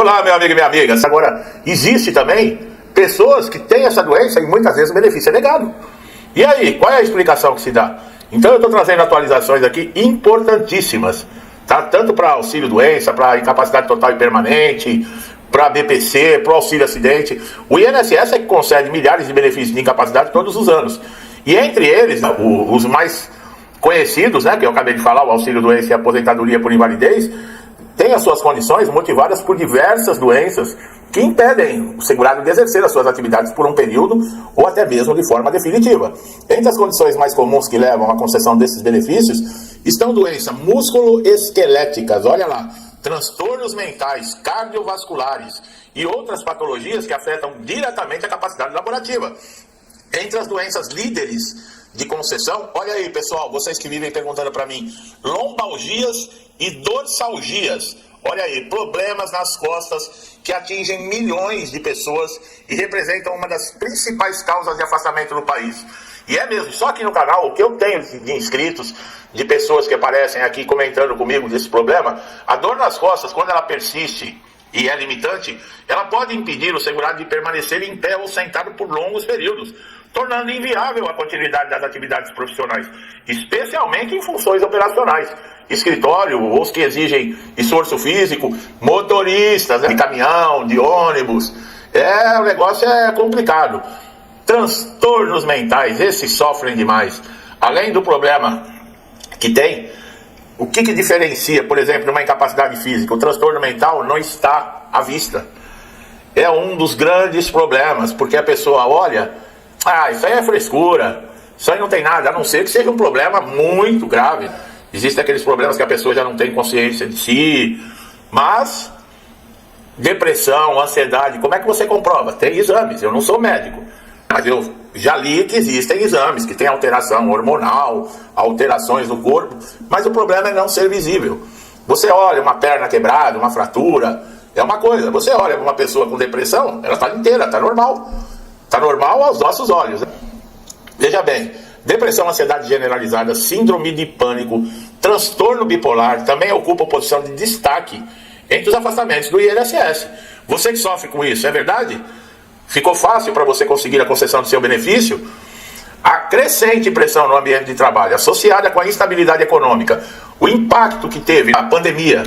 Olá, meu amigo e minha amiga. Agora, existe também pessoas que têm essa doença e muitas vezes o benefício é negado. E aí, qual é a explicação que se dá? Então eu estou trazendo atualizações aqui importantíssimas, tá? Tanto para auxílio doença, para incapacidade total e permanente, para BPC, para o auxílio acidente. O INSS é que concede milhares de benefícios de incapacidade todos os anos. E entre eles, os mais conhecidos, né, que eu acabei de falar, o auxílio doença e aposentadoria por invalidez, tem as suas condições motivadas por diversas doenças que impedem o segurado de exercer as suas atividades por um período ou até mesmo de forma definitiva. Entre as condições mais comuns que levam à concessão desses benefícios estão doenças músculo-esqueléticas, olha lá, transtornos mentais, cardiovasculares e outras patologias que afetam diretamente a capacidade laborativa. Entre as doenças líderes de concessão, olha aí pessoal, vocês que vivem perguntando para mim, lombalgias e dorsalgias, olha aí, problemas nas costas que atingem milhões de pessoas e representam uma das principais causas de afastamento no país. E é mesmo, só aqui no canal, o que eu tenho de inscritos, de pessoas que aparecem aqui comentando comigo desse problema, a dor nas costas, quando ela persiste e é limitante, ela pode impedir o segurado de permanecer em pé ou sentado por longos períodos, tornando inviável a continuidade das atividades profissionais, especialmente em funções operacionais, escritório, ou os que exigem esforço físico, motoristas, né, de caminhão, de ônibus, o negócio é complicado. Transtornos mentais, esses sofrem demais, além do problema que tem. O que diferencia, por exemplo, uma incapacidade física? O transtorno mental não está à vista. É um dos grandes problemas, porque a pessoa olha, isso aí é frescura, isso aí não tem nada, a não ser que seja um problema muito grave. Existem aqueles problemas que a pessoa já não tem consciência de si, mas depressão, ansiedade, como é que você comprova? Tem exames, eu não sou médico, mas eu já li que existem exames, que tem alteração hormonal, alterações no corpo, mas o problema é não ser visível. Você olha uma perna quebrada, uma fratura, é uma coisa. Você olha uma pessoa com depressão, ela está inteira, está normal. Está normal aos nossos olhos. Veja bem, depressão, ansiedade generalizada, síndrome de pânico, transtorno bipolar, também ocupam posição de destaque entre os afastamentos do INSS. Você que sofre com isso, é verdade? Ficou fácil para você conseguir a concessão do seu benefício? A crescente pressão no ambiente de trabalho, associada com a instabilidade econômica, o impacto que teve a pandemia,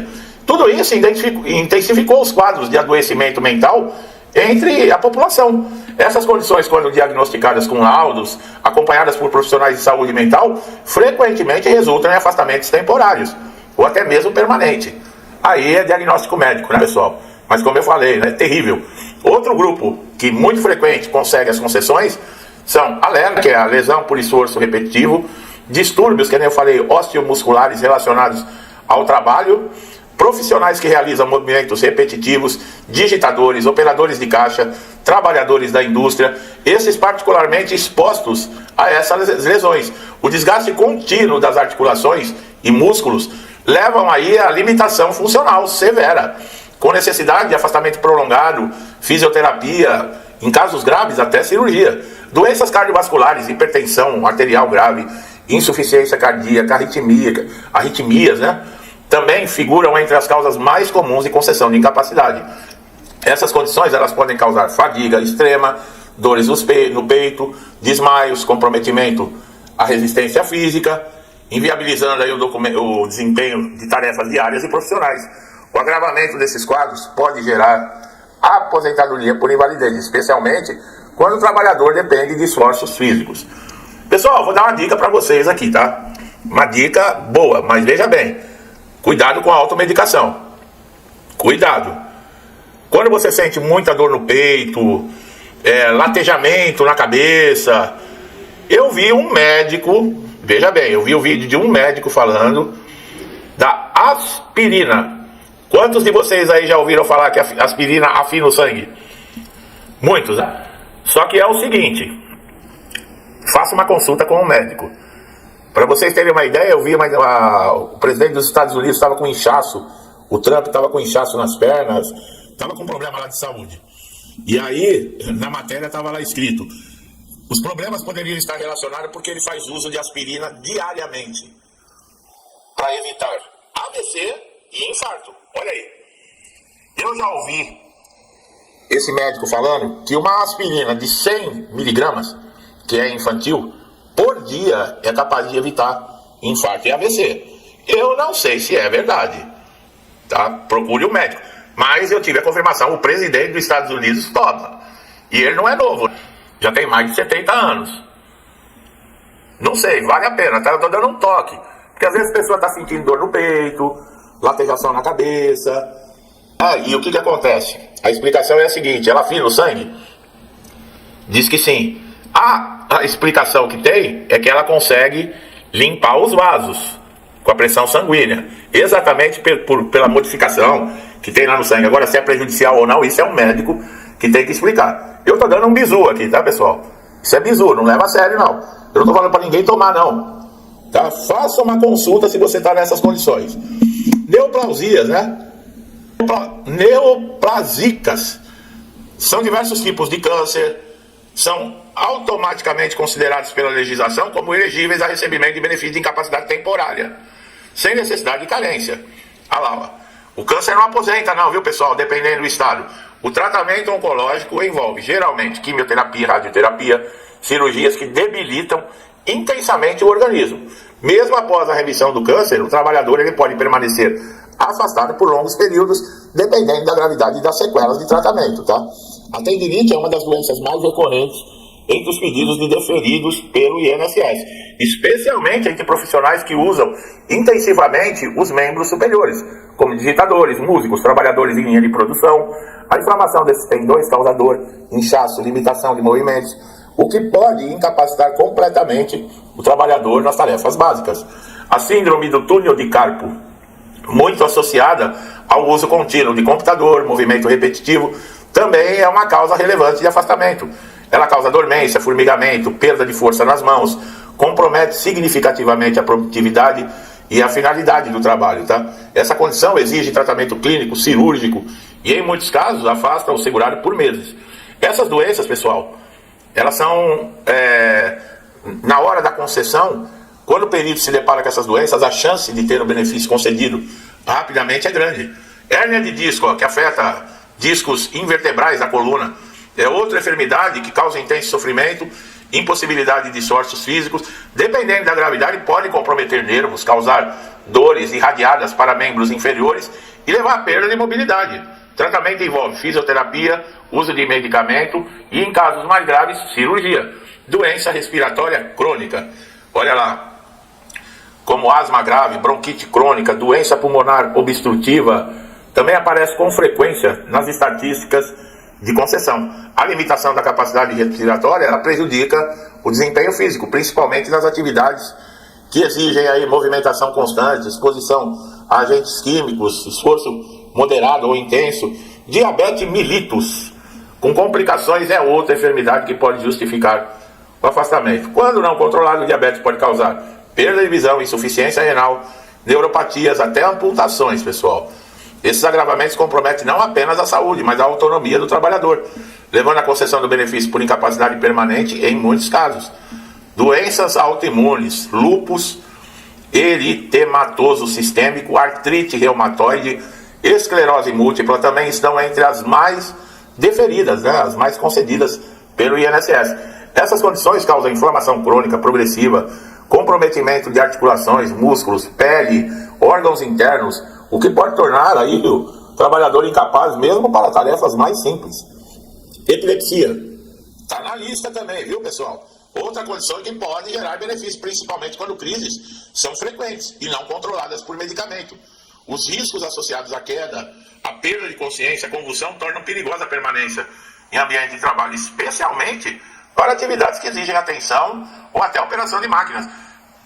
tudo isso intensificou os quadros de adoecimento mental entre a população. Essas condições, quando diagnosticadas com laudos, acompanhadas por profissionais de saúde mental, frequentemente resultam em afastamentos temporários, ou até mesmo permanente. Aí é diagnóstico médico, né, pessoal? Mas como eu falei, é terrível. Outro grupo que muito frequente consegue as concessões são a LER, que é a lesão por esforço repetitivo, distúrbios, que nem eu falei, osteomusculares relacionados ao trabalho, profissionais que realizam movimentos repetitivos, digitadores, operadores de caixa, trabalhadores da indústria, esses particularmente expostos a essas lesões. O desgaste contínuo das articulações e músculos levam aí a limitação funcional severa, com necessidade de afastamento prolongado, fisioterapia, em casos graves até cirurgia. Doenças cardiovasculares, hipertensão arterial grave, insuficiência cardíaca, arritmias, né? Também figuram entre as causas mais comuns de concessão de incapacidade. Essas condições elas podem causar fadiga extrema, dores no peito, desmaios, comprometimento à resistência física, inviabilizando aí o desempenho de tarefas diárias e profissionais. O agravamento desses quadros pode gerar aposentadoria por invalidez, especialmente quando o trabalhador depende de esforços físicos. Pessoal, vou dar uma dica para vocês aqui, tá? Uma dica boa, mas veja bem. Cuidado com a automedicação. Cuidado. Quando você sente muita dor no peito, latejamento na cabeça, eu vi um médico, veja bem, eu vi o vídeo de um médico falando da aspirina. Quantos de vocês aí já ouviram falar que a aspirina afina o sangue? Muitos, né? Só que é o seguinte, faça uma consulta com um médico. Para vocês terem uma ideia, eu vi o presidente dos Estados Unidos estava com inchaço, o Trump estava com inchaço nas pernas, estava com problema lá de saúde. E aí, na matéria estava lá escrito, os problemas poderiam estar relacionados porque ele faz uso de aspirina diariamente, para evitar AVC e infarto. Olha aí. Eu já ouvi esse médico falando que uma aspirina de 100 miligramas, que é infantil, por dia é capaz de evitar infarto e AVC. Eu não sei se é verdade, tá? Procure o médico. Mas eu tive a confirmação, o presidente dos Estados Unidos toma. E ele não é novo, já tem mais de 70 anos. Não sei, vale a pena, tá? Eu tô dando um toque. Porque às vezes a pessoa tá sentindo dor no peito, latejação na cabeça. E o que acontece? A explicação é a seguinte, ela afina o sangue? Diz que sim. A explicação que tem é que ela consegue limpar os vasos com a pressão sanguínea. Exatamente pela modificação que tem lá no sangue. Agora, se é prejudicial ou não, isso é um médico que tem que explicar. Eu tô dando um bizu aqui, tá, pessoal? Isso é bizu, não leva a sério, não. Eu não tô falando pra ninguém tomar, não. Tá? Faça uma consulta se você tá nessas condições. Neoplasias, né? Neoplasicas são diversos tipos de câncer, são automaticamente considerados pela legislação como elegíveis a recebimento de benefício de incapacidade temporária, sem necessidade de carência. Olha lá, ó. O câncer não aposenta não, viu, pessoal, dependendo do estado. O tratamento oncológico envolve geralmente quimioterapia, radioterapia, cirurgias que debilitam intensamente o organismo. Mesmo após a remissão do câncer, o trabalhador ele pode permanecer afastado por longos períodos, dependendo da gravidade e das sequelas de tratamento, tá? A tendinite é uma das doenças mais recorrentes entre os pedidos de deferidos pelo INSS, especialmente entre profissionais que usam intensivamente os membros superiores, como digitadores, músicos, trabalhadores em linha de produção. A inflamação desses tendões causa dor, inchaço, limitação de movimentos, o que pode incapacitar completamente o trabalhador nas tarefas básicas. A síndrome do túnel de carpo, muito associada ao uso contínuo de computador, movimento repetitivo, também é uma causa relevante de afastamento. Ela causa dormência, formigamento, perda de força nas mãos, compromete significativamente a produtividade e a finalidade do trabalho, tá? Essa condição exige tratamento clínico, cirúrgico e, em muitos casos, afasta o segurado por meses. Essas doenças, pessoal, elas são, na hora da concessão, quando o perito se depara com essas doenças, a chance de ter o benefício concedido rapidamente é grande. Hérnia de disco, ó, que afeta discos invertebrais da coluna, é outra enfermidade que causa intenso sofrimento, impossibilidade de esforços físicos, dependendo da gravidade, pode comprometer nervos, causar dores irradiadas para membros inferiores e levar à perda de mobilidade. O tratamento envolve fisioterapia, uso de medicamento e, em casos mais graves, cirurgia. Doença respiratória crônica. Olha lá, como asma grave, bronquite crônica, doença pulmonar obstrutiva, também aparece com frequência nas estatísticas de concessão. A limitação da capacidade respiratória ela prejudica o desempenho físico, principalmente nas atividades que exigem aí movimentação constante, exposição a agentes químicos, esforço moderado ou intenso. Diabetes mellitus, com complicações, é outra enfermidade que pode justificar o afastamento. Quando não controlado, o diabetes pode causar perda de visão, insuficiência renal, neuropatias, até amputações, pessoal. Esses agravamentos comprometem não apenas a saúde, mas a autonomia do trabalhador, levando à concessão do benefício por incapacidade permanente em muitos casos. Doenças autoimunes, lúpus eritematoso sistêmico, artrite reumatoide, esclerose múltipla também estão entre as mais deferidas, né, as mais concedidas pelo INSS. Essas condições causam inflamação crônica progressiva, comprometimento de articulações, músculos, pele, órgãos internos, o que pode tornar aí o trabalhador incapaz mesmo para tarefas mais simples. Epilepsia. Está na lista também, viu, pessoal? Outra condição que pode gerar benefício, principalmente quando crises são frequentes e não controladas por medicamento. Os riscos associados à queda, à perda de consciência, à convulsão, tornam perigosa a permanência em ambiente de trabalho, especialmente para atividades que exigem atenção ou até operação de máquinas.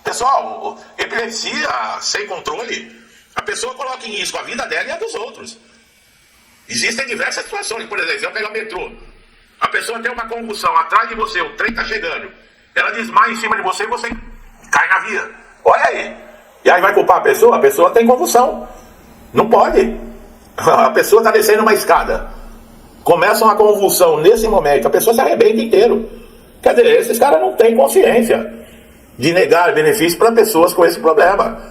Pessoal, epilepsia sem controle, a pessoa coloca em risco a vida dela e a dos outros. Existem diversas situações. Por exemplo, se eu pegar o metrô, a pessoa tem uma convulsão atrás de você, o trem está chegando, ela desmaia em cima de você e você cai na via. Olha aí. E aí vai culpar a pessoa tem convulsão. Não pode. A pessoa está descendo uma escada, começa uma convulsão nesse momento, a pessoa se arrebenta inteiro. Quer dizer, esses caras não têm consciência de negar benefício para pessoas com esse problema.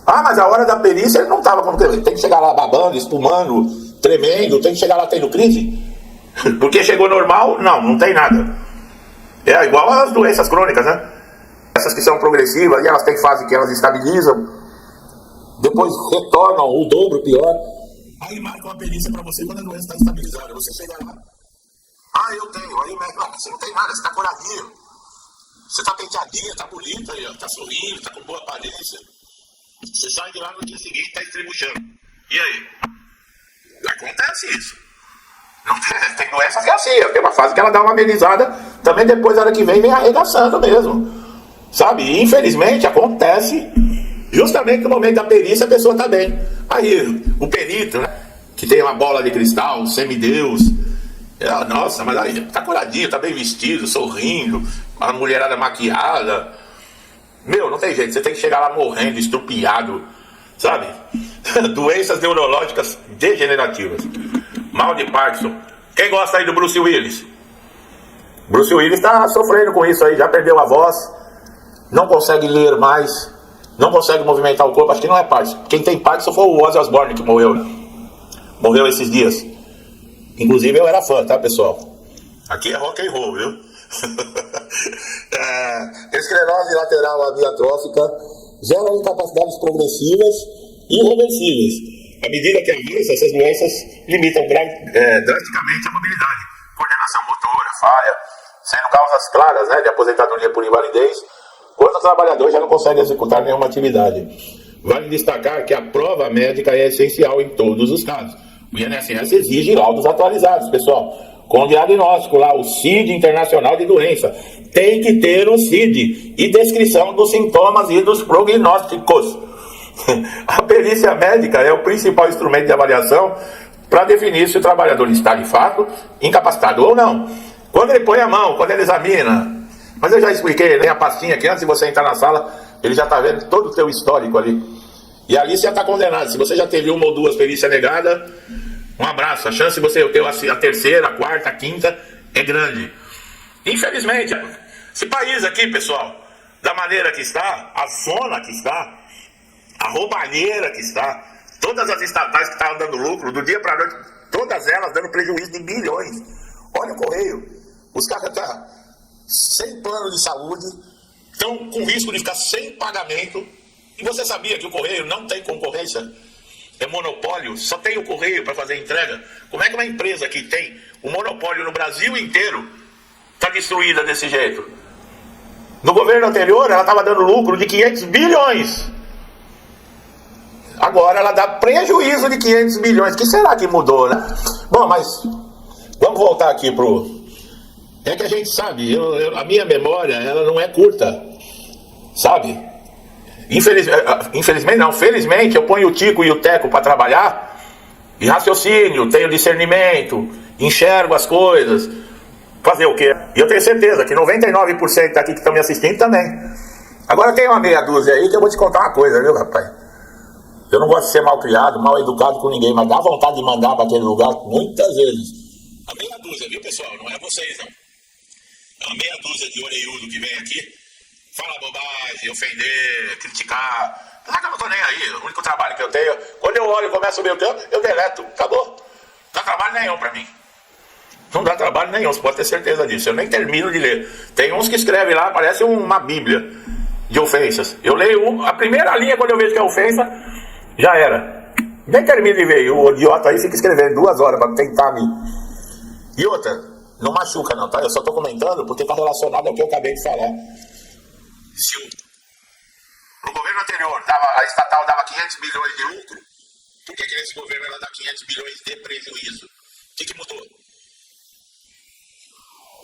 Ah, mas a hora da perícia ele não estava com... Tem que chegar lá babando, espumando, tremendo, tem que chegar lá tendo crise. Porque chegou normal, não tem nada. É igual as doenças crônicas, né? Essas que são progressivas, e elas têm fase que elas estabilizam, depois retornam o dobro, pior. Aí marca uma perícia pra você quando a doença está estabilizada. Você chega lá, eu tenho. Aí o médico, você não tem nada, você tá curadinho. Você tá penteadinha, tá bonita, aí, ó, tá sorrindo, tá com boa aparência. Você sai de lá no dia seguinte, tá estrebuchando. E aí? Acontece isso. Não tem doença que é assim, tem uma fase que ela dá uma amenizada, também depois, a hora que vem arregaçando mesmo. Sabe? E infelizmente acontece justamente no momento da perícia a pessoa tá bem. Aí o perito, né, que tem uma bola de cristal, semideus, nossa, mas aí tá curadinho, tá bem vestido, sorrindo, a mulherada maquiada. Não tem jeito, você tem que chegar lá morrendo, estrupiado, sabe? Doenças neurológicas degenerativas. Mal de Parkinson. Quem gosta aí do Bruce Willis? Bruce Willis tá sofrendo com isso aí, já perdeu a voz, não consegue ler mais, não consegue movimentar o corpo. Acho que não é Parkinson. Quem tem Parkinson foi o Ozzy Osbourne, que morreu, né? Morreu esses dias. Inclusive eu era fã, tá, pessoal? Aqui é rock and roll, viu? Esclerose lateral amiotrófica gera incapacidades progressivas e irreversíveis. À medida que avança, essas doenças limitam drasticamente a mobilidade, coordenação motora, falha, sendo causas claras, né, de aposentadoria por invalidez, quando o trabalhador já não consegue executar nenhuma atividade. Vale destacar que a prova médica é essencial em todos os casos. O INSS exige laudos atualizados, pessoal, com diagnóstico lá, o CID Internacional de Doença. Tem que ter o CID e descrição dos sintomas e dos prognósticos. A perícia médica é o principal instrumento de avaliação para definir se o trabalhador está de fato incapacitado ou não. Quando ele põe a mão, quando ele examina, mas eu já expliquei, né, a pastinha que antes de você entrar na sala, ele já está vendo todo o seu histórico ali. E ali você já está condenado. Se você já teve uma ou duas perícias negadas, um abraço. A chance de você ter a terceira, a quarta, a quinta é grande. Infelizmente, esse país aqui, pessoal, da maneira que está, a zona que está, a roubalheira que está, todas as estatais que estavam dando lucro, do dia para a noite, todas elas dando prejuízo de bilhões. Olha o Correio, os caras estão sem plano de saúde, estão com risco de ficar sem pagamento. E você sabia que o Correio não tem concorrência? É monopólio, só tem o Correio para fazer entrega. Como é que uma empresa que tem o monopólio no Brasil inteiro está destruída desse jeito? No governo anterior, ela estava dando lucro de 500 bilhões. Agora ela dá prejuízo de 500 bilhões. O que será que mudou, né? Bom, mas vamos voltar aqui pro... É que a gente sabe, a minha memória, ela não é curta, sabe? Infelizmente não, felizmente eu ponho o Tico e o Teco para trabalhar e raciocínio, tenho discernimento, enxergo as coisas. Fazer o quê? E eu tenho certeza que 99% daqui que estão me assistindo também. Agora tem uma meia dúzia aí que eu vou te contar uma coisa, viu, rapaz? Eu não gosto de ser mal criado, mal educado com ninguém, mas dá vontade de mandar para aquele lugar muitas vezes. A meia dúzia, viu, pessoal? Não é vocês, não. É uma meia dúzia de orelhudo que vem aqui, fala bobagem, ofender, criticar. Apesar que eu não tô nem aí, o único trabalho que eu tenho, quando eu olho e começo o meu campo, eu deleto, acabou. Não dá trabalho nenhum pra mim. Não dá trabalho nenhum, você pode ter certeza disso. Eu nem termino de ler. Tem uns que escrevem lá, parece uma bíblia de ofensas. Eu leio a primeira linha, quando eu vejo que é ofensa, já era. Nem termino de ver. O idiota aí fica escrevendo 2 horas pra tentar me... E outra, não machuca não, tá? Eu só tô comentando porque tá relacionado ao que eu acabei de falar. Se no governo anterior a estatal dava 500 bilhões de lucro, por que nesse governo ela dá 500 bilhões de prejuízo? O que mudou?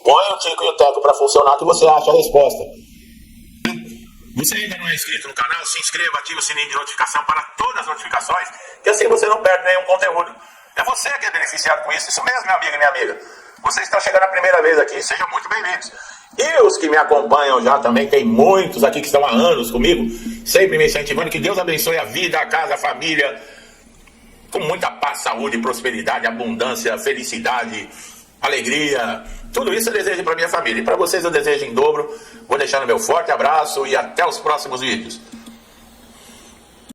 Põe o Tico e o Teco para funcionar que você acha a resposta. Você ainda não é inscrito no canal? Se inscreva, ative o sininho de notificação para todas as notificações, que assim você não perde nenhum conteúdo. É você que é beneficiado com isso. Isso mesmo, meu amigo e minha amiga. Vocês estão chegando a primeira vez aqui, sejam muito bem-vindos. E os que me acompanham já também, tem muitos aqui que estão há anos comigo, sempre me incentivando. Que Deus abençoe a vida, a casa, a família, com muita paz, saúde, prosperidade, abundância, felicidade, alegria. Tudo isso eu desejo para minha família. E para vocês eu desejo em dobro. Vou deixando meu forte abraço e até os próximos vídeos.